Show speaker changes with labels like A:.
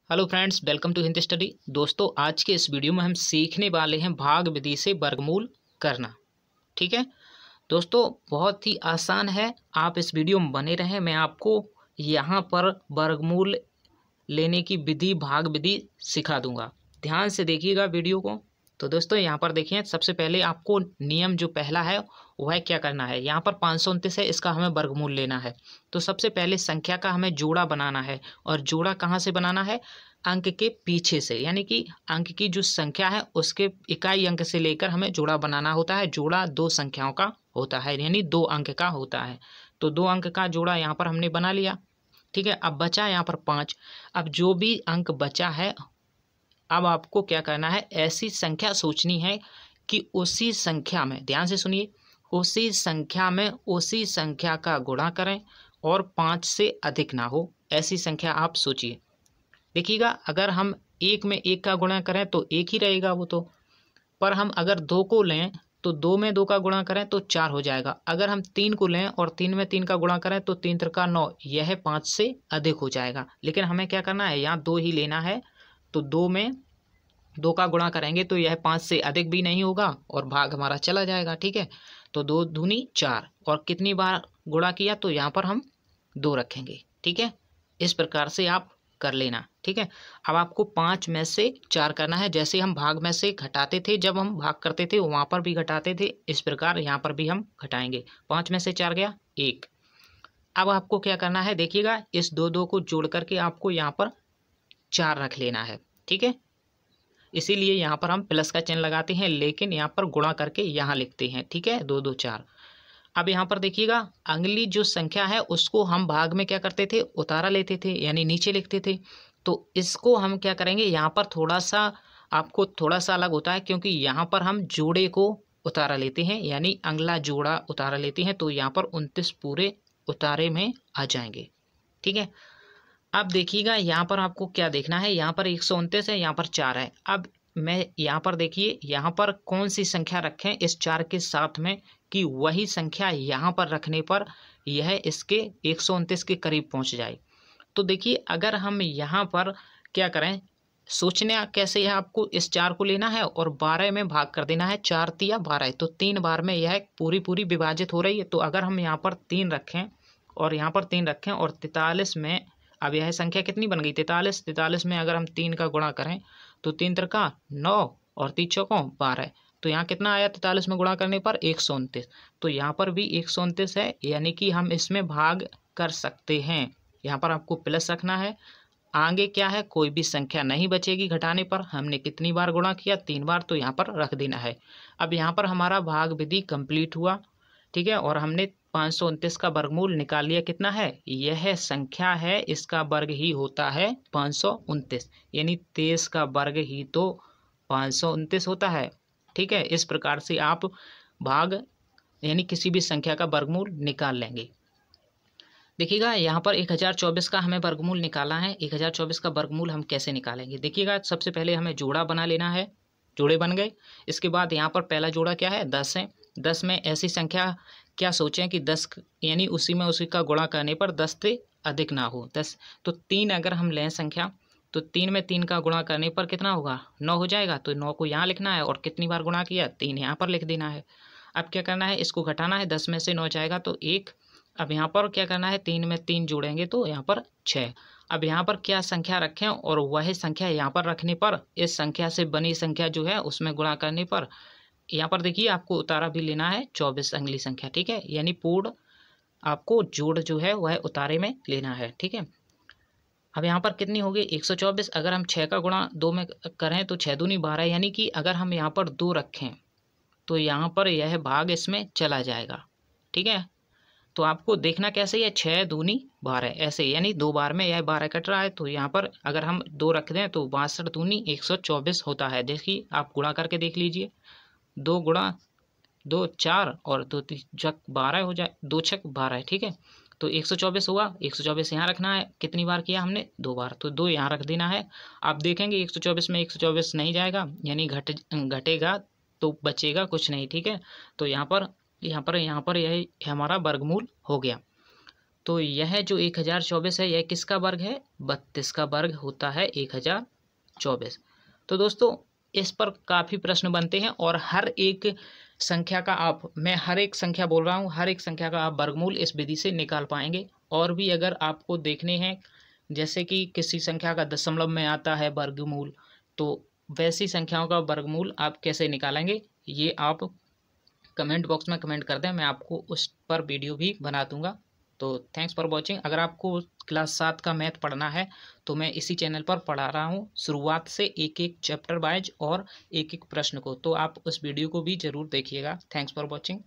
A: Hello friends, welcome to Hindi study. दोस्तों, आज के इस वीडियो में हम सीखने वाले हैं भाग विधि से वर्गमूल करना। ठीक है दोस्तों, बहुत ही आसान है। आप इस वीडियो में बने रहें। मैं आपको यहाँ पर वर्गमूल लेने की विधि, भाग विधि सिखा दूंगा। ध्यान से देखिएगा वीडियो को। तो दोस्तों, यहाँ पर देखिए, सबसे पहले आपको नियम जो पहला है वह क्या करना है। यहाँ पर 529 है, इसका हमें वर्गमूल लेना है। तो सबसे पहले संख्या का हमें जोड़ा बनाना है। और जोड़ा कहाँ से बनाना है? अंक के पीछे से, यानी कि अंक की जो संख्या है उसके इकाई अंक से लेकर हमें जोड़ा बनाना होता है। जोड़ा दो संख्याओं का होता है, यानी 2 अंक का होता है। तो 2 अंक का जोड़ा यहाँ पर हमने बना लिया। ठीक है, अब बचा यहाँ पर 5। अब जो भी अंक बचा है, अब आपको क्या करना है, ऐसी संख्या सोचनी है कि उसी संख्या में, ध्यान से सुनिए, उसी संख्या में उसी संख्या का गुणा करें और 5 से अधिक ना हो। ऐसी संख्या आप सोचिए। देखिएगा, अगर हम 1 में 1 का गुणा करें तो 1 ही रहेगा वो तो। पर हम अगर 2 को लें तो 2 में 2 का गुणा करें तो 4 हो जाएगा। अगर हम 3 को लें और 3 में 3 का गुणा करें तो 3 त्रिका 9, यह 5 से अधिक हो जाएगा। लेकिन हमें क्या करना है, यहाँ 2 ही लेना है। तो 2 में 2 का गुणा करेंगे तो यह 5 से अधिक भी नहीं होगा और भाग हमारा चला जाएगा। ठीक है, तो 2 दूनी 4, और कितनी बार गुणा किया तो यहाँ पर हम 2 रखेंगे। ठीक है, इस प्रकार से आप कर लेना। ठीक है, अब आपको 5 में से 4 करना है। जैसे हम भाग में से घटाते थे, जब हम भाग करते थे वहाँ पर भी घटाते थे, इस प्रकार यहाँ पर भी हम घटाएंगे। 5 में से 4 गया 1। अब आपको क्या करना है, देखिएगा, इस 2 को जोड़ करके आपको यहाँ पर 4 रख लेना है। ठीक है, इसीलिए यहाँ पर हम प्लस का चिन्ह लगाते हैं, लेकिन यहाँ पर गुणा करके यहाँ लिखते हैं। ठीक है, 2 2 4। अब यहाँ पर देखिएगा, अगली जो संख्या है उसको हम भाग में क्या करते थे, उतारा लेते थे, यानी नीचे लिखते थे। तो इसको हम क्या करेंगे, यहाँ पर थोड़ा सा आपको थोड़ा सा अलग होता है, क्योंकि यहाँ पर हम जोड़े को उतारा लेते हैं, यानी अगला जोड़ा उतारा लेते हैं। तो यहाँ पर 29 पूरे उतारे में आ जाएंगे। ठीक है, अब देखिएगा, यहाँ पर आपको क्या देखना है, यहाँ पर 129 है, यहाँ पर 4 है। अब मैं यहाँ पर देखिए, यहाँ पर कौन सी संख्या रखें इस 4 के साथ में, कि वही संख्या यहाँ पर रखने पर यह इसके 129 के करीब पहुँच जाए। तो देखिए, अगर हम यहाँ पर क्या करें, सोचना कैसे है, आपको इस 4 को लेना है और 12 में भाग कर देना है। 4 तिया 12, तो 3 बार में यह पूरी पूरी विभाजित हो रही है। तो अगर हम यहाँ पर 3 रखें और यहाँ पर 3 रखें और 43 में, अब यह संख्या कितनी बन गई, 43। 43 में अगर हम 3 का गुणा करें तो 3 त्रिका 9 और 3 चौकों 12। तो यहाँ कितना आया 43 में गुणा करने पर 129। तो यहाँ पर भी 129 है, यानी कि हम इसमें भाग कर सकते हैं। यहाँ पर आपको प्लस रखना है। आगे क्या है, कोई भी संख्या नहीं बचेगी घटाने पर। हमने कितनी बार गुणा किया, 3 बार, तो यहाँ पर रख देना है। अब यहाँ पर हमारा भाग विधि कंप्लीट हुआ। ठीक है, और हमने 529 का वर्गमूल निकाल लिया। कितना है, यह संख्या है, इसका वर्ग ही होता है 529, यानी 23 का वर्ग ही तो 529 होता है। ठीक है, इस प्रकार से आप भाग यानी किसी भी संख्या का वर्गमूल निकाल लेंगे। देखिएगा, यहाँ पर 1024 का हमें वर्गमूल निकालना है। 1024 का वर्गमूल हम कैसे निकालेंगे, देखिएगा, सबसे पहले हमें जोड़ा बना लेना है। जोड़े बन गए। इसके बाद यहाँ पर पहला जोड़ा क्या है, 10 है। 10 में ऐसी संख्या क्या सोचें कि 10, यानी उसी में उसी का गुणा करने पर 10 से अधिक ना हो। 10, तो 3 अगर हम लें संख्या, तो 3 में 3 का गुणा करने पर कितना होगा, 9 हो जाएगा। तो 9 को यहाँ लिखना है और कितनी बार गुणा किया, 3 यहाँ पर लिख देना है। अब क्या करना है, इसको घटाना है। 10 में से 9 जाएगा तो 1। अब यहाँ पर क्या करना है, 3 में 3 जोड़ेंगे तो यहाँ पर 6। अब यहाँ पर क्या संख्या रखें, और वह संख्या यहाँ पर रखने पर इस संख्या से बनी संख्या जो है उसमें गुणा करने पर, यहाँ पर देखिए, आपको उतारा भी लेना है 24 अगली संख्या। ठीक है, यानी पूर्ण आपको जोड़ जो है वह उतारे में लेना है। ठीक है, अब यहाँ पर कितनी होगी 124। अगर हम 6 का गुणा 2 में करें तो 6 दूनी 12, यानी कि अगर हम यहाँ पर 2 रखें तो यहाँ पर यह भाग इसमें चला जाएगा। ठीक है, तो आपको देखना कैसे है, 6 दूनी 12 ऐसे, यानी 2 बार में यह 12 कट रहा है। तो यहाँ पर अगर हम 2 रख दें तो 62 दूनी 124 होता है। देखिए, आप गुणा करके देख लीजिए। 2 गुणा 2 4 और 2 छक 12 हो जाए, 2 छक 12। ठीक है, तो 124 हुआ। 124 यहाँ रखना है। कितनी बार किया हमने, 2 बार, तो 2 यहाँ रख देना है। आप देखेंगे 124 में 124 नहीं जाएगा, यानी घटेगा तो बचेगा कुछ नहीं। ठीक है, तो यहाँ पर यही हमारा वर्गमूल हो गया। तो यह जो 1024 है यह किसका वर्ग है? 32 का वर्ग होता है 1024। तो दोस्तों इस पर काफ़ी प्रश्न बनते हैं और हर एक संख्या का मैं हर एक संख्या बोल रहा हूँ, हर एक संख्या का आप वर्गमूल इस विधि से निकाल पाएंगे। और भी अगर आपको देखने हैं, जैसे कि किसी संख्या का दशमलव में आता है वर्गमूल, तो वैसी संख्याओं का वर्गमूल आप कैसे निकालेंगे ये आप कमेंट बॉक्स में कमेंट कर दें, मैं आपको उस पर वीडियो भी बना दूंगा। तो थैंक्स फॉर वॉचिंग। अगर आपको क्लास 7 का मैथ पढ़ना है तो मैं इसी चैनल पर पढ़ा रहा हूँ शुरुआत से एक एक चैप्टर वाइज और एक एक प्रश्न को, तो आप उस वीडियो को भी ज़रूर देखिएगा। Thanks for watching.